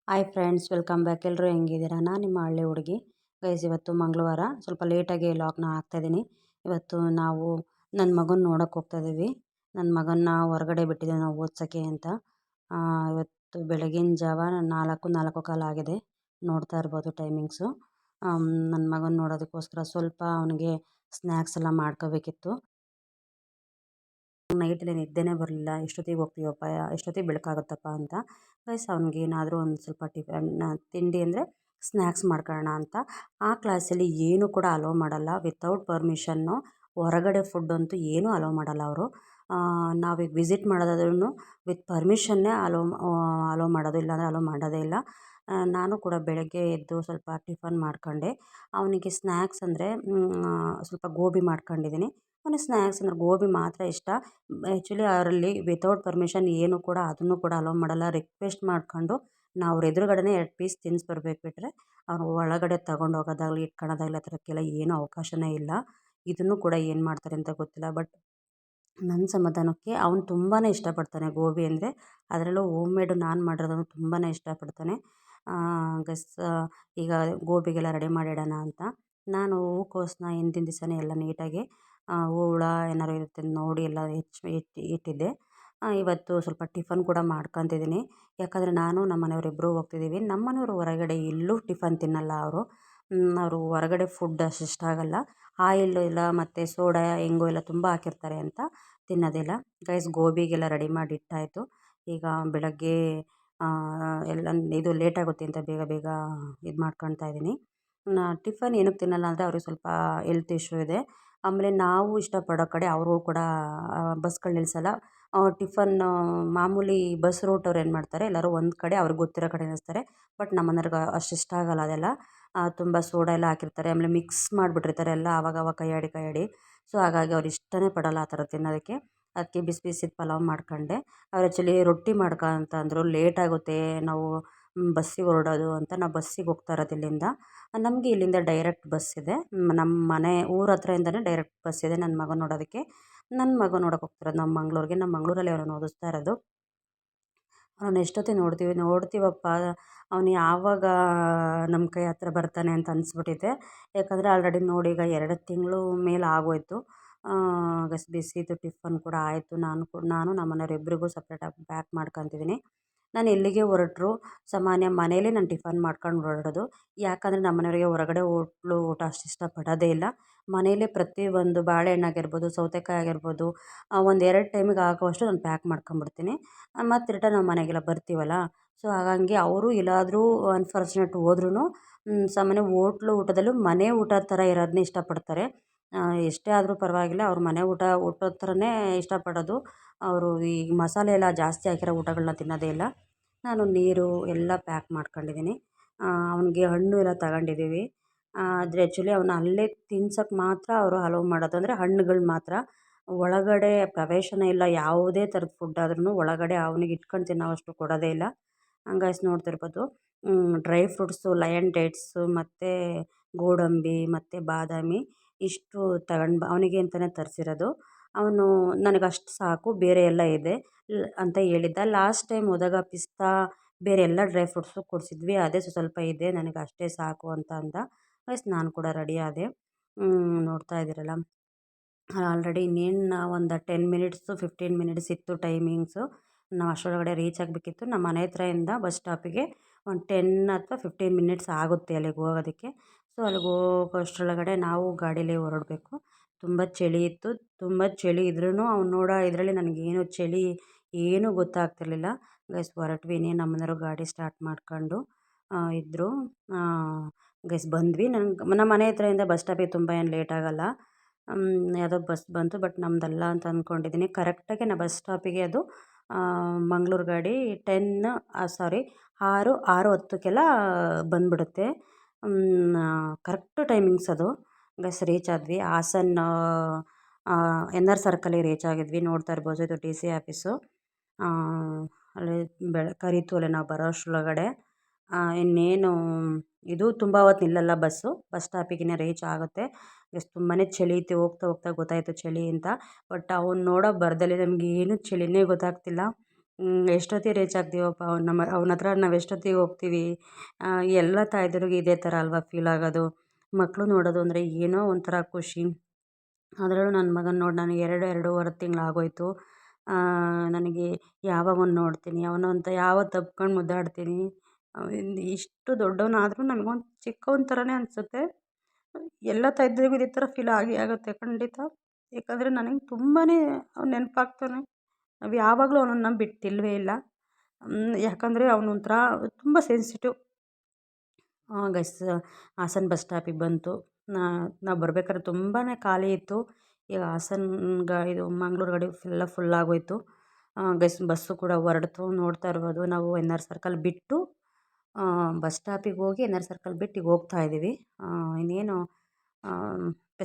Hi friends, welcome back. ಎಲ್ಲರೂ ಹೆಂಗಿದ್ದೀರಾ? ನಾನು ನಿಮ್ಮ ಹಳ್ಳಿ ಹುಡುಗಿ. ಗೈಸ್, ಇವತ್ತು ಮಂಗಳವಾರ ಸ್ವಲ್ಪ ಲೇಟಾಗಿ ಲಾಗ್ನ ಹಾಕ್ತಾಯಿದ್ದೀನಿ. ಇವತ್ತು ನಾವು ನನ್ನ ಮಗನ ನೋಡೋಕೆ ಹೋಗ್ತಾಯಿದ್ದೀವಿ. ನನ್ನ ಮಗನ್ನ ಹೊರಗಡೆ ಬಿಟ್ಟಿದ್ದೀವಿ ನಾವು ಓದ್ಸೋಕ್ಕೆ ಅಂತ. ಇವತ್ತು ಬೆಳಗಿನ ಜಾವ 4:15 ಆಗಿದೆ. ನೋಡ್ತಾ ಇರ್ಬೋದು ಟೈಮಿಂಗ್ಸು. ನನ್ನ ಮಗನ ನೋಡೋದಕ್ಕೋಸ್ಕರ ಸ್ವಲ್ಪ ಅವನಿಗೆ ಸ್ನ್ಯಾಕ್ಸ್ ಎಲ್ಲ ಮಾಡ್ಕೋಬೇಕಿತ್ತು. ನೈಟಲ್ಲಿ ನಿದ್ದೆನೇ ಬರಲಿಲ್ಲ. ಎಷ್ಟೊತ್ತಿಗೆ ಹೋಗ್ತೀವಪ್ಪ, ಎಷ್ಟೊತ್ತಿಗೆ ಬೆಳಕಾಗುತ್ತಪ್ಪ ಅಂತ. ಗೈಸ್, ಅವ್ನಿಗೆ ಏನಾದರೂ ಒಂದು ಸ್ವಲ್ಪ ತಿಂಡಿ ಅಂದರೆ ಸ್ನ್ಯಾಕ್ಸ್ ಮಾಡ್ಕೊಳ್ಳೋಣ ಅಂತ. ಆ ಕ್ಲಾಸಲ್ಲಿ ಏನೂ ಕೂಡ ಅಲೋ ಮಾಡಲ್ಲ. ವಿತೌಟ್ ಪರ್ಮಿಷನ್ನು ಹೊರಗಡೆ ಫುಡ್ ಅಂತೂ ಏನೂ ಅಲೋ ಮಾಡಲ್ಲ ಅವರು. ನಾವೀಗ ವಿಸಿಟ್ ಮಾಡೋದಾದ್ರೂ ವಿತ್ ಪರ್ಮಿಷನ್ನೇ ಅಲೋ ಮಾಡೋದು, ಇಲ್ಲಾಂದರೆ ಅಲೋ ಮಾಡೋದೇ ಇಲ್ಲ. ನಾನು ಕೂಡ ಬೆಳಗ್ಗೆ ಎದ್ದು ಸ್ವಲ್ಪ ಟಿಫನ್ ಮಾಡ್ಕೊಂಡೆ. ಅವನಿಗೆ ಸ್ನ್ಯಾಕ್ಸ್ ಅಂದರೆ ಸ್ವಲ್ಪ ಗೋಬಿ ಮಾಡ್ಕೊಂಡಿದ್ದೀನಿ. ಅವನಿಗೆ ಸ್ನ್ಯಾಕ್ಸ್ ಅಂದರೆ ಗೋಬಿ ಮಾತ್ರ ಇಷ್ಟ. ಆ್ಯಕ್ಚುಲಿ ಅವರಲ್ಲಿ ವಿತೌಟ್ ಪರ್ಮಿಷನ್ ಏನು ಕೂಡ ಅದನ್ನು ಕೂಡ ಅಲೋ ಮಾಡಲ್ಲ. ರಿಕ್ವೆಸ್ಟ್ ಮಾಡ್ಕೊಂಡು ನಾವು ಅವ್ರ ಎದುರುಗಡೆನೇ 2 ಪೀಸ್ ತಿನ್ನಿಸ್ಬರ್ಬೇಕು ಬಿಟ್ಟರೆ ಅವ್ರು ಒಳಗಡೆ ತಗೊಂಡು ಹೋಗೋದಾಗಲಿ ಇಟ್ಕೊಳ್ಳೋದಾಗಲಿ ಆ ಥರಕ್ಕೆಲ್ಲ ಏನೂ ಅವಕಾಶನೇ ಇಲ್ಲ. ಇದನ್ನು ಕೂಡ ಏನು ಮಾಡ್ತಾರೆ ಅಂತ ಗೊತ್ತಿಲ್ಲ. ಬಟ್ ನನ್ನ ಸಮಾಧಾನಕ್ಕೆ ಅವನು ತುಂಬಾ ಇಷ್ಟಪಡ್ತಾನೆ ಗೋಬಿ ಅಂದರೆ. ಅದರಲ್ಲೂ ಹೋಮ್ ಮೇಡು ನಾನು ಮಾಡಿರೋದನ್ನು ತುಂಬಾ ಇಷ್ಟಪಡ್ತಾನೆ. ಗಸ್ ಈಗ ಗೋಬಿಗೆಲ್ಲ ರೆಡಿ ಮಾಡಿಡೋಣ ಅಂತ ನಾನು ಹೂಕೋಸನ್ನ ಹಿಂದಿನ ದಿವಸನೇ ಎಲ್ಲ ನೀಟಾಗಿ ಹುಳ ಏನಾದ್ರು ಇರುತ್ತೆ ನೋಡಿ ಎಲ್ಲ ಇಟ್ಟಿದ್ದೆ. ಇವತ್ತು ಸ್ವಲ್ಪ ಟಿಫನ್ ಕೂಡ ಮಾಡ್ಕೊತಿದ್ದೀನಿ. ಯಾಕಂದರೆ ನಾನು ನಮ್ಮ ಮನೆಯವರಿಬ್ಬರು ಹೋಗ್ತಿದ್ದೀವಿ. ನಮ್ಮ ಮನೆಯವರು ಹೊರಗಡೆ ಎಲ್ಲೂ ಟಿಫನ್ ತಿನ್ನಲ್ಲ ಅವರು. ಅವರು ಹೊರಗಡೆ ಫುಡ್ ಅಷ್ಟು ಇಷ್ಟ ಆಗಲ್ಲ. ಆಯಿಲ್ಲು ಇಲ್ಲ ಮತ್ತು ಸೋಡಾ ಹೆಂಗೋ ಎಲ್ಲ ತುಂಬ ಹಾಕಿರ್ತಾರೆ ಅಂತ ತಿನ್ನೋದಿಲ್ಲ. ಗೈಸ್, ಗೋಬಿಗೆಲ್ಲ ರೆಡಿ ಮಾಡಿ ಇಟ್ಟಾಯಿತು. ಈಗ ಬೆಳಗ್ಗೆ ಎಲ್ಲ ಇದು ಲೇಟಾಗುತ್ತೆ ಅಂತ ಬೇಗ ಬೇಗ ಇದು ಮಾಡ್ಕೊಳ್ತಾ ಇದ್ದೀನಿ. ಟಿಫನ್ ಏನಕ್ಕೆ ತಿನ್ನಲ್ಲ ಅಂದರೆ ಅವ್ರಿಗೆ ಸ್ವಲ್ಪ ಹೆಲ್ತ್ ಇಶ್ಯೂ ಇದೆ. ಆಮೇಲೆ ನಾವು ಇಷ್ಟಪಡೋ ಕಡೆ ಅವರು ಕೂಡ ಬಸ್ಗಳು ನಿಲ್ಲಿಸಲ್ಲ. ಟಿಫನ್ನು ಮಾಮೂಲಿ ಬಸ್ ರೂಟವ್ರು ಏನು ಮಾಡ್ತಾರೆ, ಎಲ್ಲರೂ ಒಂದು ಕಡೆ ಅವ್ರಿಗೆ ಗೊತ್ತಿರೋ ಕಡೆ ನಿಲ್ಲಿಸ್ತಾರೆ. ಬಟ್ ನಮ್ಮ ಮನೆಯವ್ರಿಗೆ ಅಷ್ಟು ಇಷ್ಟ ಆಗಲ್ಲ ಅದೆಲ್ಲ. ತುಂಬ ಸೋಡಾ ಎಲ್ಲ ಹಾಕಿರ್ತಾರೆ. ಆಮೇಲೆ ಮಿಕ್ಸ್ ಮಾಡಿಬಿಟ್ಟಿರ್ತಾರೆ ಎಲ್ಲ ಆವಾಗವಾಗ ಕೈಯಾಡಿ. ಸೊ ಹಾಗಾಗಿ ಅವ್ರು ಇಷ್ಟನೇ ಪಡಲ್ಲ ಆ ಥರ ತಿನ್ನೋದಕ್ಕೆ. ಅದಕ್ಕೆ ಬಿಸಿ ಬಿಸಿದು ಪಲಾವ್ ಮಾಡ್ಕೊಂಡೆ. ಅವ್ರು ಆ್ಯಕ್ಚುಲಿ ರೊಟ್ಟಿ ಮಾಡ್ಕೊ ಅಂತ ಅಂದರು. ಲೇಟಾಗುತ್ತೆ, ನಾವು ಬಸ್ಸಿಗೆ ಹೊರಡೋದು ಅಂತ. ನಾವು ಬಸ್ಸಿಗೆ ಹೋಗ್ತಾ ಇರೋದು ಇಲ್ಲಿಂದ. ನಮಗೆ ಇಲ್ಲಿಂದ ಡೈರೆಕ್ಟ್ ಬಸ್ ಇದೆ. ನಮ್ಮ ಮನೆ ಊರ ಹತ್ರದಿಂದನೇ ಡೈರೆಕ್ಟ್ ಬಸ್ ಇದೆ ನನ್ನ ಮಗನ ನೋಡೋದಕ್ಕೆ. ನನ್ನ ಮಗನ ನೋಡೋಕೆ ಹೋಗ್ತಿರೋದು ನಮ್ಮ ಮಂಗಳೂರಿಗೆ. ನಮ್ಮ ಮಂಗಳೂರಲ್ಲಿ ಅವನನ್ನು ಓದಿಸ್ತಾ ಇರೋದು. ಅವನನ್ನು ಎಷ್ಟೊತ್ತಿಗೆ ನೋಡ್ತೀವಪ್ಪ, ಅವನು ಯಾವಾಗ ನಮ್ಮ ಕೈ ಹತ್ರ ಬರ್ತಾನೆ ಅಂತ ಅನಿಸ್ಬಿಟ್ಟಿದೆ. ಯಾಕಂದರೆ ಆಲ್ರೆಡಿ ನೋಡಿ ಈಗ 2 ತಿಂಗಳು ಮೇಲೆ ಆಗೋಯ್ತು. ಬಿಸಿದು ಟಿಫನ್ ಕೂಡ ಆಯಿತು. ನಾನು ನಮ್ಮ ಮನೆಯವರಿಬ್ಬರಿಗೂ ಸಪ್ರೇಟಾಗಿ ಪ್ಯಾಕ್ ಮಾಡ್ಕೊತಿದ್ದೀನಿ. ನಾನು ಎಲ್ಲಿಗೆ ಹೊರಟ್ರು ಸಾಮಾನ್ಯ ಮನೇಲೇ ನಾನು ಟಿಫನ್ ಮಾಡ್ಕೊಂಡು ಹೊರಡೋದು. ಯಾಕಂದರೆ ನಮ್ಮ ಮನೆಯವರಿಗೆ ಹೊರಗಡೆ ಹೋಟ್ಲು ಊಟ ಅಷ್ಟು ಇಷ್ಟಪಡೋದೇ ಇಲ್ಲ. ಮನೇಲೇ ಪ್ರತಿಯೊಂದು ಬಾಳೆಹಣ್ಣು ಆಗಿರ್ಬೋದು, ಸೌತೆಕಾಯಿ ಆಗಿರ್ಬೋದು, ಒಂದು 2 ಟೈಮಿಗೆ ಆಗುವಷ್ಟು ನಾನು ಪ್ಯಾಕ್ ಮಾಡ್ಕೊಂಬಿಡ್ತೀನಿ. ಮತ್ತು ರಿಟರ್ನ್ ನಾವು ಮನೆಗೆಲ್ಲ ಬರ್ತೀವಲ್ಲ. ಸೊ ಹಾಗಾಗಿ ಅವರು ಎಲ್ಲಾದರೂ ಅನ್ಫಾರ್ಚುನೇಟ್ ಹೋದ್ರೂ ಸಾಮಾನ್ಯ ಹೋಟ್ಲು ಊಟದಲ್ಲೂ ಮನೆ ಊಟ ಥರ ಇರೋದನ್ನೇ ಇಷ್ಟಪಡ್ತಾರೆ. ಎಷ್ಟೇ ಆದರೂ ಪರವಾಗಿಲ್ಲ, ಅವ್ರು ಮನೆ ಊಟದ ಥರನೇ ಇಷ್ಟಪಡೋದು. ಅವರು ಈ ಮಸಾಲೆ ಎಲ್ಲ ಜಾಸ್ತಿ ಹಾಕಿರೋ ಊಟಗಳನ್ನ ತಿನ್ನೋದೇ ಇಲ್ಲ. ನಾನು ನೀರು ಎಲ್ಲ ಪ್ಯಾಕ್ ಮಾಡ್ಕೊಂಡಿದ್ದೀನಿ. ಅವನಿಗೆ ಹಣ್ಣು ಎಲ್ಲ ತಗೊಂಡಿದ್ದೀವಿ. ಆದರೆ ಆ್ಯಕ್ಚುಲಿ ಅವನ್ನ ಅಲ್ಲೇ ತಿನ್ಸೋಕ್ಕೆ ಮಾತ್ರ ಅವರು ಅಲೋ ಮಾಡೋದು. ಅಂದರೆ ಹಣ್ಣುಗಳು ಮಾತ್ರ. ಒಳಗಡೆ ಪ್ರವೇಶನೇ ಇಲ್ಲ. ಯಾವುದೇ ಥರದ ಫುಡ್ ಆದ್ರೂ ಒಳಗಡೆ ಅವನಿಗೆ ಇಟ್ಕೊಂಡು ತಿನ್ನೋವಷ್ಟು ಕೊಡೋದೇ ಇಲ್ಲ. ಗೈಸ್, ನೋಡ್ತಿರ್ಬೋದು ಡ್ರೈ ಫ್ರೂಟ್ಸು, ಲಯನ್ ಡೇಟ್ಸು ಮತ್ತು ಗೋಡಂಬಿ ಮತ್ತು ಬಾದಾಮಿ ಇಷ್ಟು ಅವನಿಗೆ ಅಂತಲೇ ತರಿಸಿರೋದು. ಅವನು ನನಗಷ್ಟು ಸಾಕು, ಬೇರೆ ಎಲ್ಲ ಇದೆ ಅಂತ ಹೇಳಿದ್ದ. ಲಾಸ್ಟ್ ಟೈಮ್ ಹೋದಾಗ ಪಿಸ್ತಾ ಬೇರೆ ಎಲ್ಲ ಡ್ರೈ ಫ್ರೂಟ್ಸು ಕೊಡಿಸಿದ್ವಿ. ಅದೇ ಸ್ವಲ್ಪ ಇದೆ, ನನಗೆ ಅಷ್ಟೇ ಸಾಕು ಅಂತ ಅಂದ. ಗೈಸ್, ನಾನು ಕೂಡ ರೆಡಿ ಆದೆ. ನೋಡ್ತಾ ಇದ್ದೀರಲ್ಲ, ಆಲ್ರೆಡಿ ಇನ್ನೇನು ಒಂದು 10 ಮಿನಿಟ್ಸು 15 ಮಿನಿಟ್ಸ್ ಇತ್ತು ಟೈಮಿಂಗ್ಸು. ನಾವು ಅಷ್ಟರೊಳಗಡೆ ರೀಚ್ ಆಗಬೇಕಿತ್ತು. ನಮ್ಮ ಮನೆ ಹತ್ರದಿಂದ ಬಸ್ ಸ್ಟಾಪಿಗೆ ಒಂದು 10 ಅಥವಾ 15 ಮಿನಿಟ್ಸ್ ಆಗುತ್ತೆ ಅಲ್ಲಿಗೆ ಹೋಗೋದಕ್ಕೆ. ಸೊ ಅಲ್ಲಿಗೆ ಹೋಗೋಷ್ಟರೊಳಗಡೆ ನಾವು ಗಾಡೀಲಿ ಹೊರಡಬೇಕು. ತುಂಬ ಚಳಿ ಇತ್ತು. ತುಂಬ ಚಳಿ ಇದ್ರೂ ಅವ್ನು ನೋಡೋ ಇದರಲ್ಲಿ ನನಗೇನು ಚಳಿ ಏನೂ ಗೊತ್ತಾಗ್ತಿರ್ಲಿಲ್ಲ. ಗೈಸ್, ಹೊರಟ್ವಿ. ನಮ್ಮ ಮನೆಯವರು ಗಾಡಿ ಸ್ಟಾರ್ಟ್ ಮಾಡ್ಕೊಂಡು ಇದ್ದರು. ಗೈಸ್, ಬಂದ್ವಿ. ನಮ್ಮ ಮನೆ ಹತ್ರದಿಂದ ಬಸ್ ಸ್ಟಾಪಿಗೆ ತುಂಬ ಏನು ಲೇಟ್ ಆಗೋಲ್ಲ. ಯಾವುದೋ ಬಸ್ ಬಂತು, ಬಟ್ ನಮ್ಮದಲ್ಲ ಅಂತ ಅಂದ್ಕೊಂಡಿದ್ದೀನಿ. ಕರೆಕ್ಟಾಗಿ ನಾನು ಬಸ್ ಸ್ಟಾಪಿಗೆ ಅದು ಮಂಗಳೂರು ಗಾಡಿ 6:10 ಬಂದುಬಿಡುತ್ತೆ. ಕರೆಕ್ಟು ಟೈಮಿಂಗ್ಸ್ ಅದು. ಗೈಸ್, ರೀಚ್ ಆದ್ವಿ. ಹಾಸನ NR ಸರ್ಕಲಿಗೆ ರೀಚ್ ಆಗಿದ್ವಿ. ನೋಡ್ತಾ ಇರ್ಬೋದು, ಇದು DC ಆಫೀಸು. ಅಲ್ಲಿ ಕರೀತು ಅಲ್ಲಿ ನಾವು ಬರೋ ಅಷ್ಟರೊಳಗಡೆ. ಇನ್ನೇನು ಇದು ತುಂಬ ಹೊತ್ತು ನಿಲ್ಲಲ್ಲ ಬಸ್ಸು. ಬಸ್ ಸ್ಟಾಪಿಗೆ ರೀಚ್ ಆಗುತ್ತೆ. ತುಂಬಾ ಚಳಿ ಇತ್ತು. ಹೋಗ್ತಾ ಹೋಗ್ತಾ ಗೊತ್ತಾಯಿತು ಚಳಿ ಅಂತ. ಬಟ್ ಅವ್ನು ನೋಡೋ ಭರದಲ್ಲಿ ನಮಗೇನು ಚಳಿನೇ ಗೊತ್ತಾಗ್ತಿಲ್ಲ. ಎಷ್ಟೊತ್ತಿಗೆ ರೀಚ್ ಆಗ್ತೀವಪ್ಪ ಅವನ ಹತ್ರ ನಾವು ಎಷ್ಟೊತ್ತಿಗೆ ಹೋಗ್ತೀವಿ. ಎಲ್ಲ ತಾಯಂದಿರಿಗೆ ಇದೇ ಥರ ಅಲ್ವಾ ಫೀಲ್ ಆಗೋದು. ಮಕ್ಕಳು ನೋಡೋದು ಅಂದರೆ ಏನೋ ಒಂಥರ ಖುಷಿ. ಅದರಲ್ಲೂ ನನ್ನ ಮಗನ ನೋಡಿ ನನಗೆ 2-2.5 ತಿಂಗಳು ಆಗೋಯ್ತು. ನನಗೆ ಯಾವಾಗ ಅವ್ನ ನೋಡ್ತೀನಿ, ಅವನು ಅಂತ ಯಾವತ್ತು ತಬ್ಕೊಂಡು ಮುದ್ದಾಡ್ತೀನಿ. ಇಷ್ಟು ದೊಡ್ಡವನಾದ್ರೂ ನನಗೊಂದು ಚಿಕ್ಕವನ ಥರನೇ ಅನಿಸುತ್ತೆ. ಎಲ್ಲ ತಾಯಂದಿರಿಗೂ ಇದೇ ಥರ ಫೀಲ್ ಆಗುತ್ತೆ ಖಂಡಿತ. ಯಾಕಂದರೆ ನನಗೆ ತುಂಬಾ ಅವ್ನು ನೆನಪಾಗ್ತಾನೆ. ನಾವು ಯಾವಾಗಲೂ ಅವನನ್ನು ಬಿಟ್ಟಿಲ್ವೇ ಇಲ್ಲ. ಯಾಕಂದರೆ ಅವನೊಂಥರ ತುಂಬ ಸೆನ್ಸಿಟಿವ್. ಗೈಸ್, ಹಾಸನ ಬಸ್ ಸ್ಟಾಪಿಗೆ ಬಂತು. ನಾವು ಬರ್ಬೇಕಾದ್ರೆ ತುಂಬಾ ಖಾಲಿ ಇತ್ತು. ಈಗ ಇದು ಮಂಗ್ಳೂರು ಗಾಡಿ ಫುಲ್ ಆಗೋಯ್ತು. ಗೈಸ್, ಬಸ್ಸು ಕೂಡ ಹೊರಡ್ತು. ನೋಡ್ತಾ ಇರ್ಬೋದು, ನಾವು ಎನ್ ಆರ್ ಸರ್ಕಲ್ ಬಿಟ್ಟು ಬಸ್ ಸ್ಟಾಪಿಗೆ ಹೋಗಿ ಎನ್ ಆರ್ ಸರ್ಕಲ್ ಬಿಟ್ಟು ಈಗ ಹೋಗ್ತಾ ಇದ್ದೀವಿ. ಇನ್ನೇನು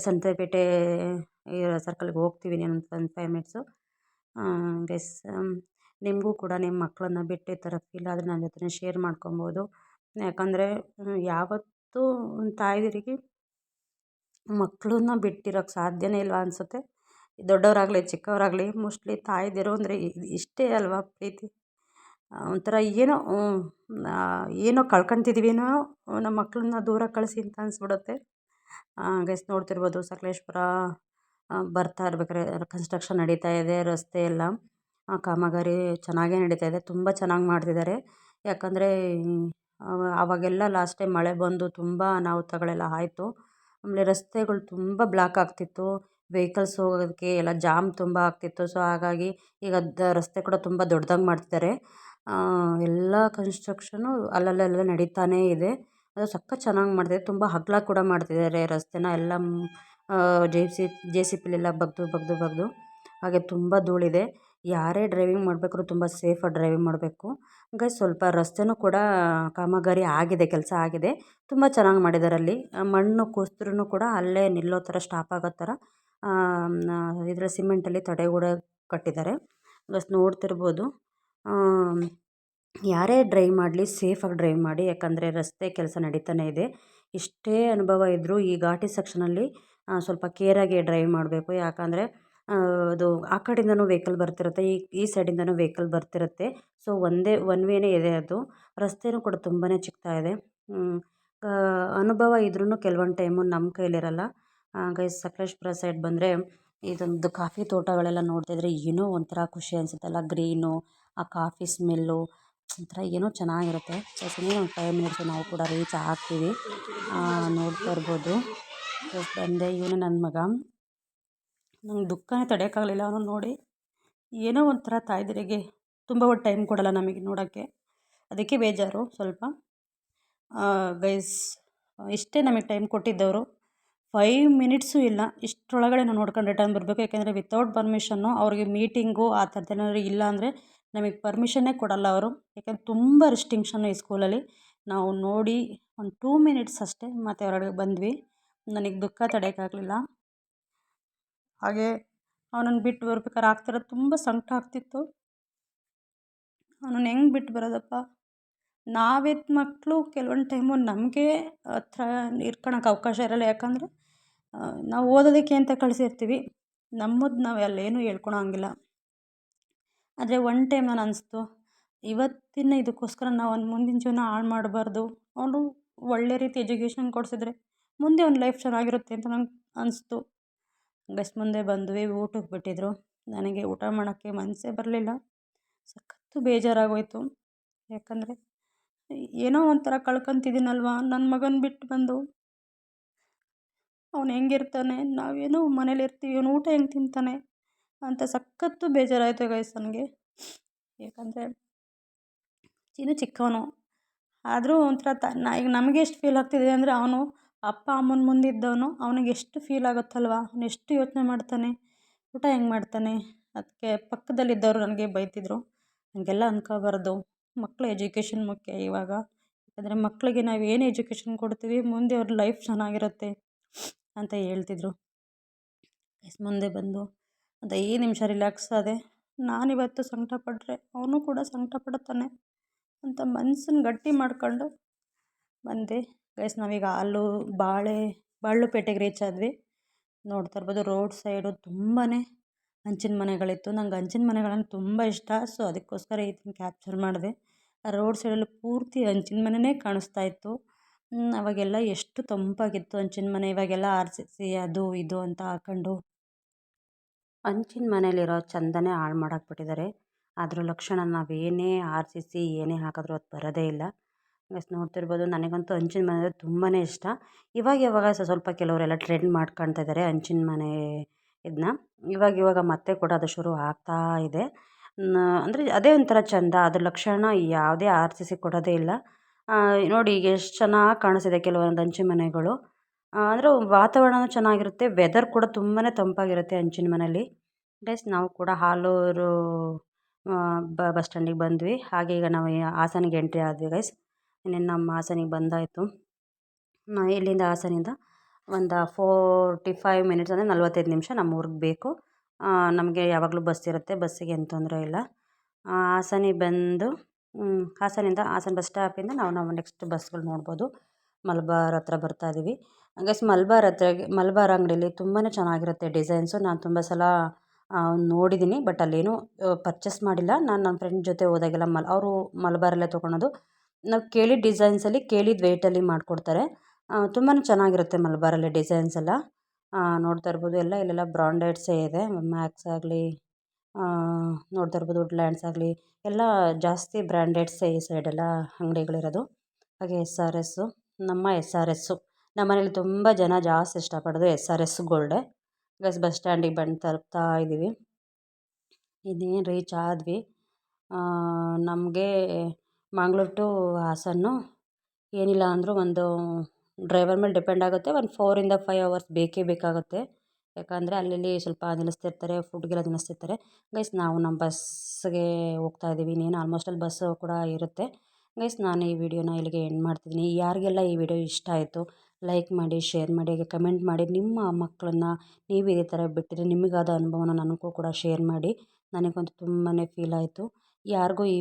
ಸಂತೆಪೇಟೆ ಸರ್ಕಲ್ಗೆ ಹೋಗ್ತೀವಿ ಇನ್ನೊಂದು 5 ಮಿನಿಟ್ಸು. ಗೈಸ್, ನಿಮಗೂ ಕೂಡ ನಿಮ್ಮ ಮಕ್ಕಳನ್ನ ಬಿಟ್ಟು ಈ ಥರ ಫೀಲ್ ಆದರೆ ನನ್ನ ಜೊತೆ ಶೇರ್ ಮಾಡ್ಕೊಬೋದು. ಯಾಕಂದರೆ ಯಾವತ್ತೂ ತಾಯಂದಿರಿಗೆ ಮಕ್ಕಳನ್ನ ಬಿಟ್ಟಿರೋಕ್ಕೆ ಸಾಧ್ಯನೇ ಇಲ್ಲ ಅನಿಸುತ್ತೆ. ದೊಡ್ಡವರಾಗಲಿ ಚಿಕ್ಕವರಾಗಲಿ ಮೋಸ್ಟ್ಲಿ ತಾಯಂದಿರು ಅಂದರೆ ಇಷ್ಟೇ ಅಲ್ವಾ ಪ್ರೀತಿ. ಒಂಥರ ಏನೋ ಕಳ್ಕೊತಿದ್ದೀವೇನೋ ನಮ್ಮ ಮಕ್ಕಳನ್ನ ದೂರ ಕಳಿಸಿ ಅಂತ ಅನಿಸ್ಬಿಡುತ್ತೆ. ಗೈಸ್, ನೋಡ್ತಿರ್ಬೋದು, ಸಕಲೇಶಪುರ ಬರ್ತಾ ಇರ್ಬೇಕಾದ್ರೆ ಕನ್ಸ್ಟ್ರಕ್ಷನ್ ನಡೀತಾ ಇದೆ. ರಸ್ತೆ ಎಲ್ಲ ಕಾಮಗಾರಿ ಚೆನ್ನಾಗೇ ನಡೀತಾ ಇದೆ. ತುಂಬ ಚೆನ್ನಾಗಿ ಮಾಡ್ತಿದ್ದಾರೆ. ಯಾಕಂದರೆ ಆವಾಗೆಲ್ಲ ಲಾಸ್ಟ್ ಟೈಮ್ ಮಳೆ ಬಂದು ತುಂಬ ಅನಾಹುತಗಳೆಲ್ಲ ಆಯಿತು. ಆಮೇಲೆ ರಸ್ತೆಗಳು ತುಂಬ ಬ್ಲಾಕ್ ಆಗ್ತಿತ್ತು. ವೆಹಿಕಲ್ಸ್ ಹೋಗೋದಕ್ಕೆ ಎಲ್ಲ ಜಾಮ್ ತುಂಬ ಆಗ್ತಿತ್ತು. ಸೊ ಹಾಗಾಗಿ ಈಗ ರಸ್ತೆ ಕೂಡ ತುಂಬ ದೊಡ್ಡದಾಗಿ ಮಾಡ್ತಿದ್ದಾರೆ. ಎಲ್ಲ ಕನ್ಸ್ಟ್ರಕ್ಷನು ಅಲ್ಲಲ್ಲೇ ನಡೀತಾನೇ ಇದೆ. ಅದು ಸಖತ್ ಚೆನ್ನಾಗಿ ಮಾಡ್ತಿದ್ದಾರೆ. ತುಂಬ ಅಗಲ ಕೂಡ ಮಾಡ್ತಿದ್ದಾರೆ ರಸ್ತೆನ. ಎಲ್ಲ JCBಲೆಲ್ಲ ಬಗ್ದು ಹಾಗೆ ತುಂಬ ಧೂಳಿದೆ. ಯಾರೇ ಡ್ರೈವಿಂಗ್ ಮಾಡಬೇಕಾದ್ರೂ ತುಂಬ ಸೇಫಾಗಿ ಡ್ರೈವಿಂಗ್ ಮಾಡಬೇಕು. ಗೈಸ್, ಸ್ವಲ್ಪ ರಸ್ತೆನೂ ಕೂಡ ಕಾಮಗಾರಿ ಆಗಿದೆ, ಕೆಲಸ ಆಗಿದೆ. ತುಂಬ ಚೆನ್ನಾಗಿ ಮಾಡಿದ್ದಾರೆ. ಅಲ್ಲಿ ಮಣ್ಣು ಕುಸಿದ್ರೂ ಕೂಡ ಅಲ್ಲೇ ನಿಲ್ಲೋ ಥರ ಸ್ಟಾಪ್ ಆಗೋ ಥರ ಇದರ ಸಿಮೆಂಟಲ್ಲಿ ತಡೆಗೋಡೆ ಕಟ್ಟಿದ್ದಾರೆ. ಗೈಸ್, ನೋಡ್ತಿರ್ಬೋದು. ಯಾರೇ ಡ್ರೈವ್ ಮಾಡಲಿ ಸೇಫಾಗಿ ಡ್ರೈವ್ ಮಾಡಿ. ಯಾಕಂದರೆ ರಸ್ತೆ ಕೆಲಸ ನಡೀತಾನೆ ಇದೆ. ಎಷ್ಟೇ ಅನುಭವ ಇದ್ದರೂ ಈ ಘಾಟಿ ಸೆಕ್ಷನಲ್ಲಿ ಸ್ವಲ್ಪ ಕೇರಾಗಿ ಡ್ರೈವ್ ಮಾಡಬೇಕು. ಯಾಕಂದರೆ ಅದು ಆ ಕಡೆಯಿಂದನೂ ವೆಹಿಕಲ್ ಬರ್ತಿರುತ್ತೆ, ಈ ಸೈಡಿಂದನೂ ವೆಹಿಕಲ್ ಬರ್ತಿರುತ್ತೆ. ಸೊ ಒನ್ ವೇನೇ ಇದೆ ಅದು. ರಸ್ತೆನೂ ಕೂಡ ತುಂಬಾ ಚಿಕ್ಕದಾಗಿದೆ. ಅನುಭವ ಇದ್ರೂ ಕೆಲವೊಂದು ಟೈಮು ನಮ್ಮ ಕೈಲಿರಲ್ಲ. ಗೈಸ್, ಸಕಲೇಶಪುರ ಸೈಡ್ ಬಂದರೆ ಇದೊಂದು ಕಾಫಿ ತೋಟಗಳೆಲ್ಲ ನೋಡ್ತಿದ್ರೆ ಏನೋ ಒಂಥರ ಖುಷಿ ಅನಿಸುತ್ತಲ್ಲ. ಗ್ರೀನು, ಆ ಕಾಫಿ ಸ್ಮೆಲ್ಲು ಒಂಥರ ಏನೋ ಚೆನ್ನಾಗಿರುತ್ತೆ. ಸೊ ಇನ್ನೇನು ಒಂದು 5 ಮಿನಿಟ್ಸು ನಾವು ಕೂಡ ರೀಚ್ ಆಗ್ತೀವಿ. ನೋಡ್ತಾ ಇರ್ಬೋದು. ಬಂದೆ. ಇವನು ನನ್ನ ಮಗ. ನಂಗೆ ದುಃಖನೇ ತಡೆಯೋಕ್ಕಾಗಲಿಲ್ಲ ಅವನು ನೋಡಿ. ಏನೋ ಒಂಥರ ತಾಯಂದಿರಿಗೆ ತುಂಬ ಹೊತ್ತು ಟೈಮ್ ಕೊಡಲ್ಲ ನಮಗೆ ನೋಡೋಕ್ಕೆ. ಅದಕ್ಕೆ ಬೇಜಾರು ಸ್ವಲ್ಪ. ಗೈಸ್, ಇಷ್ಟೇ ನಮಗೆ ಟೈಮ್ ಕೊಟ್ಟಿದ್ದವರು. 5 ಮಿನಿಟ್ಸು ಇಲ್ಲ. ಇಷ್ಟರೊಳಗಡೆ ನಾವು ನೋಡ್ಕೊಂಡು ರಿಟರ್ನ್ ಬರಬೇಕು. ಯಾಕೆಂದರೆ ವಿತೌಟ್ ಪರ್ಮಿಷನ್ನು ಅವ್ರಿಗೆ ಮೀಟಿಂಗು ಆ ಥರದ್ದೇನಾದ್ರು ಇಲ್ಲ ಅಂದರೆ ನಮಗೆ ಪರ್ಮಿಷನ್ನೇ ಕೊಡಲ್ಲ ಅವರು. ಯಾಕೆಂದರೆ ತುಂಬ ರಿಸ್ಟ್ರಿಕ್ಷನ್ನು ಈ ಸ್ಕೂಲಲ್ಲಿ. ನಾವು ನೋಡಿ ಒಂದು 2 ಮಿನಿಟ್ಸ್ ಅಷ್ಟೇ ಮತ್ತೆ ಹೊರಗಡೆ ಬಂದ್ವಿ. ನನಗೆ ದುಃಖ ತಡೆಯೋಕ್ಕಾಗಲಿಲ್ಲ. ಹಾಗೆ ಅವನನ್ನು ಬಿಟ್ಟು ಬರ್ಬೇಕಾದ್ರೆ ಆಗ್ತಿರೋ ತುಂಬ ಸಂಕಟ ಆಗ್ತಿತ್ತು. ಅವನನ್ನು ಹೆಂಗೆ ಬಿಟ್ಟು ಬರೋದಪ್ಪ. ನಾವೆತ್ತ ಮಕ್ಕಳು ಕೆಲವೊಂದು ಟೈಮು ನಮಗೆ ಹತ್ರ ಇರ್ಕೊಳಕ್ಕೆ ಅವಕಾಶ ಇರೋಲ್ಲ. ಯಾಕಂದರೆ ನಾವು ಓದೋದಕ್ಕೆ ಅಂತ ಕಳಿಸಿರ್ತೀವಿ. ನಮ್ಮದು ನಾವು ಅಲ್ಲೇನೂ ಹೇಳ್ಕೊಳಂಗಿಲ್ಲ. ಆದರೆ ಒನ್ ಟೈಮ್ ನಾನು ಅನಿಸ್ತು, ಇವತ್ತಿನ ಇದಕ್ಕೋಸ್ಕರ ನಾವು ಅವ್ನ ಮುಂದಿನ ಜೀವನ ಹಾಳು ಮಾಡಬಾರ್ದು. ಅವನು ಒಳ್ಳೆ ರೀತಿ ಎಜುಕೇಷನ್ ಕೊಡಿಸಿದ್ರೆ ಮುಂದೆ ಅವ್ನ ಲೈಫ್ ಚೆನ್ನಾಗಿರುತ್ತೆ ಅಂತ ನಂಗೆ ಅನಿಸ್ತು. ಗೈಸ್, ಮುಂದೆ ಬಂದ್ವಿ. ಊಟಕ್ಕೆ ಬಿಟ್ಟಿದ್ರು. ನನಗೆ ಊಟ ಮಾಡೋಕ್ಕೆ ಮನಸ್ಸೇ ಬರಲಿಲ್ಲ. ಸಖತ್ತು ಬೇಜಾರಾಗೋಯಿತು. ಯಾಕಂದರೆ ಏನೋ ಒಂಥರ ಕಳ್ಕೊತಿದ್ದೀನಲ್ವ ನನ್ನ ಮಗನ ಬಿಟ್ಟು ಬಂದು. ಅವನು ಹೆಂಗಿರ್ತಾನೆ, ನಾವೇನೋ ಮನೇಲಿರ್ತೀವಿ, ಅವನು ಊಟ ಹೆಂಗೆ ತಿಂತಾನೆ ಅಂತ ಸಖತ್ತು ಬೇಜಾರಾಯಿತು ಗೈಸ್ ನನಗೆ. ಯಾಕಂದರೆ ಇನ್ನೂ ಚಿಕ್ಕವನು. ಆದರೂ ಒಂಥರ ಈಗ ನಮಗೆ ಎಷ್ಟು ಫೀಲ್ ಆಗ್ತಿದೆ ಅಂದರೆ ಅವನು ಅಪ್ಪ ಅಮ್ಮನ ಮುಂದಿದ್ದವನು. ಅವನಿಗೆ ಎಷ್ಟು ಫೀಲ್ ಆಗುತ್ತಲ್ವ. ಅವನು ಎಷ್ಟು ಯೋಚನೆ ಮಾಡ್ತಾನೆ, ಊಟ ಹೆಂಗೆ ಮಾಡ್ತಾನೆ. ಅದಕ್ಕೆ ಪಕ್ಕದಲ್ಲಿದ್ದವರು ನನಗೆ ಬೈತಿದ್ರು, ಹಂಗೆಲ್ಲ ಅಂದ್ಕೋಬಾರ್ದು. ಮಕ್ಕಳ ಎಜುಕೇಷನ್ ಮುಖ್ಯ ಇವಾಗ. ಯಾಕಂದರೆ ಮಕ್ಕಳಿಗೆ ನಾವು ಏನು ಎಜುಕೇಷನ್ ಕೊಡ್ತೀವಿ ಮುಂದೆ ಅವ್ರ ಲೈಫ್ ಚೆನ್ನಾಗಿರುತ್ತೆ ಅಂತ ಹೇಳ್ತಿದ್ರು. ಮುಂದೆ ಬಂದು ಒಂದು 5 ನಿಮಿಷ ರಿಲ್ಯಾಕ್ಸ್ ಆದೆ. ನಾನಿವತ್ತು ಸಂಕಟ ಪಟ್ಟರೆ ಅವನು ಕೂಡ ಸಂಕಟ ಪಡ್ತಾನೆ ಅಂತ ಮನಸ್ಸನ್ನು ಗಟ್ಟಿ ಮಾಡ್ಕೊಂಡು ಬಂದೆ. ಗೈಸ್, ನಾವೀಗ ಬಾಳುಪೇಟೆಗೆ ರೀಚ್ ಆದ್ವಿ. ನೋಡ್ತಾ ಇರ್ಬೋದು ರೋಡ್ ಸೈಡು ತುಂಬಾ ಹಂಚಿನ ಮನೆಗಳಿತ್ತು. ನಂಗೆ ಹಂಚಿನ ಮನೆಗಳಂದ್ರೆ ತುಂಬ ಇಷ್ಟ. ಸೊ ಅದಕ್ಕೋಸ್ಕರ ಇದನ್ನ ಕ್ಯಾಪ್ಚರ್ ಮಾಡಿದೆ. ರೋಡ್ ಸೈಡಲ್ಲಿ ಪೂರ್ತಿ ಹಂಚಿನ ಮನೆಯೇ ಕಾಣಿಸ್ತಾ ಇತ್ತು. ಅವಾಗೆಲ್ಲ ಎಷ್ಟು ತಂಪಾಗಿತ್ತು ಹಂಚಿನ ಮನೆ. ಇವಾಗೆಲ್ಲ ಆರ್ ಸಿ ಸಿ ಅದು ಇದು ಅಂತ ಹಾಕೊಂಡು ಹಂಚಿನ ಮನೇಲಿರೋ ಚಂದನೇ ಹಾಳು ಮಾಡಾಕ್ಬಿಟ್ಟಿದ್ದಾರೆ. ಅದ್ರ ಲಕ್ಷಣ ನಾವೇನೇ ಆರಿಸಿ ಏನೇ ಹಾಕಿದ್ರೂ ಅದು ಬರೋದೇ ಇಲ್ಲ. ಗೈಸ್ ನೋಡ್ತಿರ್ಬೋದು, ನನಗಂತೂ ಹಂಚಿನ ಮನೆ ಅಂದರೆ ತುಂಬಾ ಇಷ್ಟ. ಇವಾಗ ಸ್ವಲ್ಪ ಕೆಲವರೆಲ್ಲ ಟ್ರೆಂಡ್ ಮಾಡ್ಕೊಳ್ತಾ ಇದ್ದಾರೆ ಹಂಚಿನ ಮನೆ ಇದನ್ನ. ಇವಾಗ ಮತ್ತೆ ಕೂಡ ಅದು ಶುರು ಆಗ್ತಾ ಇದೆ. ಅಂದರೆ ಅದೇ ಒಂಥರ ಚಂದ. ಅದ್ರ ಲಕ್ಷಣ ಯಾವುದೇ ಆರ್ ಸಿ ಸಿ ಕೊಡೋದೇ ಇಲ್ಲ. ನೋಡಿ ಈಗ ಎಷ್ಟು ಚೆನ್ನಾಗಿ ಕಾಣಿಸ್ತಿದೆ ಕೆಲವೊಂದು ಹಂಚಿನ ಮನೆಗಳು. ಅಂದರೆ ವಾತಾವರಣನೂ ಚೆನ್ನಾಗಿರುತ್ತೆ, ವೆದರ್ ಕೂಡ ತುಂಬಾ ತಂಪಾಗಿರುತ್ತೆ ಹಂಚಿನ ಮನೇಲಿ. ಗೈಸ್ ನಾವು ಕೂಡ ಹಾಲೂರು ಬಸ್ ಸ್ಟ್ಯಾಂಡಿಗೆ ಬಂದ್ವಿ. ಹಾಗೆ ಈಗ ನಾವು ಹಾಸನಿಗೆ ಎಂಟ್ರಿ ಆದ್ವಿ ಗೈಸ್. ಇನ್ನೇನು ನಮ್ಮ ಹಾಸನಿಗೆ ಬಂದಾಯಿತು. ಇಲ್ಲಿಂದ ಹಾಸನಿಂದ ಒಂದು 45 ಮಿನಿಟ್ಸ್ ಅಂದರೆ 45 ನಿಮಿಷ ನಮ್ಮ ಊರಿಗೆ ಬೇಕು. ನಮಗೆ ಯಾವಾಗಲೂ ಬಸ್ ಇರುತ್ತೆ, ಬಸ್ಸಿಗೆ ಏನು ತೊಂದರೆ ಇಲ್ಲ. ಹಾಸನಿಗೆ ಬಂದು ಹಾಸನಿಂದ ಹಾಸನ ಬಸ್ ಸ್ಟಾಪಿಂದ ನಾವು ನೆಕ್ಸ್ಟ್ ಬಸ್ಗಳು ನೋಡ್ಬೋದು. ಮಲಬಾರ್ ಹತ್ರ ಬರ್ತಾ ಇದ್ದೀವಿ ಗೈಸ್. ಮಲಬಾರ್ ಅಂಗಡಿಲಿ ತುಂಬಾ ಚೆನ್ನಾಗಿರುತ್ತೆ ಡಿಸೈನ್ಸು. ನಾನು ತುಂಬ ಸಲ ನೋಡಿದ್ದೀನಿ, ಬಟ್ ಅಲ್ಲೇನೂ ಪರ್ಚೇಸ್ ಮಾಡಿಲ್ಲ. ನಾನು ನನ್ನ ಫ್ರೆಂಡ್ ಜೊತೆ ಹೋದಾಗೆಲ್ಲ ಅವರು ಮಲಬಾರಲ್ಲೇ ತೊಗೊಳೋದು. ನಾವು ಕೇಳಿದ ಡಿಸೈನ್ಸಲ್ಲಿ ಕೇಳಿದ ವೆಯ್ಟಲ್ಲಿ ಮಾಡಿಕೊಡ್ತಾರೆ. ತುಂಬಾ ಚೆನ್ನಾಗಿರುತ್ತೆ ಮಲಬಾರಲ್ಲಿ ಡಿಸೈನ್ಸ್ ಎಲ್ಲ. ನೋಡ್ತಾ ಇರ್ಬೋದು ಇಲ್ಲೆಲ್ಲ ಬ್ರಾಂಡೆಡ್ಸೇ ಇದೆ. ಮ್ಯಾಕ್ಸ್ ಆಗಲಿ, ನೋಡ್ತಾ ಇರ್ಬೋದು ವುಡ್ಲ್ಯಾಂಡ್ಸ್ ಆಗಲಿ, ಎಲ್ಲ ಜಾಸ್ತಿ ಬ್ರ್ಯಾಂಡೆಡ್ಸೇ ಈ ಸೈಡೆಲ್ಲ ಅಂಗಡಿಗಳಿರೋದು. ಹಾಗೆ SRS, ನಮ್ಮ SRS ನಮ್ಮ ಮನೇಲಿ ತುಂಬ ಜನ ಜಾಸ್ತಿ ಇಷ್ಟಪಡೋದು SRS ಗೋಲ್ಡೆ. ಬಸ್ ಸ್ಟ್ಯಾಂಡಿಗೆ ಬಂದು ತಲುಪ್ತಾ ಇದ್ದೀವಿ. ಇನ್ನೇನು ರೀಚ್ ಆದ್ವಿ. ನಮಗೆ ಮಂಗ್ಳೂರು ಟು ಹಾಸನ್ನು ಏನಿಲ್ಲ ಅಂದರೂ ಒಂದು ಡ್ರೈವರ್ ಮೇಲೆ ಡಿಪೆಂಡ್ ಆಗುತ್ತೆ. ಒಂದು 4 ಇಂದ 5 ಅವರ್ಸ್ ಬೇಕೇ ಬೇಕಾಗುತ್ತೆ. ಯಾಕಂದರೆ ಅಲ್ಲಿ ಸ್ವಲ್ಪ ನಿಲ್ಲಿಸ್ತಿರ್ತಾರೆ, ಫುಡ್ಗೆಲ್ಲ ನಿಲ್ಲಿಸ್ತಿರ್ತಾರೆ. ಗೈಸ್ ನಾವು ನಮ್ಮ ಬಸ್ಸಿಗೆ ಹೋಗ್ತಾ ಇದ್ದೀವಿ. ಇನ್ನೇನು ಆಲ್ಮೋಸ್ಟ್ ಅಲ್ಲಿ ಬಸ್ಸು ಕೂಡ ಇರುತ್ತೆ. ಗೈಸ್ ನಾನು ಈ ವಿಡಿಯೋನ ಇಲ್ಲಿಗೆ ಎಂಡ್ ಮಾಡ್ತಿದ್ದೀನಿ. ಯಾರಿಗೆಲ್ಲ ಈ ವಿಡಿಯೋ ಇಷ್ಟ ಆಯಿತು ಲೈಕ್ ಮಾಡಿ, ಶೇರ್ ಮಾಡಿ, ಹಾಗೆ ಕಮೆಂಟ್ ಮಾಡಿ. ನಿಮ್ಮ ಮಕ್ಕಳನ್ನ ನೀವು ಇದೇ ಥರ ಬಿಟ್ಟಿದ್ರೆ ನಿಮಗಾದ ಅನುಭವನ ನನಗೂ ಕೂಡ ಶೇರ್ ಮಾಡಿ. ನನಗಂತೂ ತುಂಬಾ ಫೀಲ್ ಆಯಿತು. ಯಾರಿಗೂ ಈ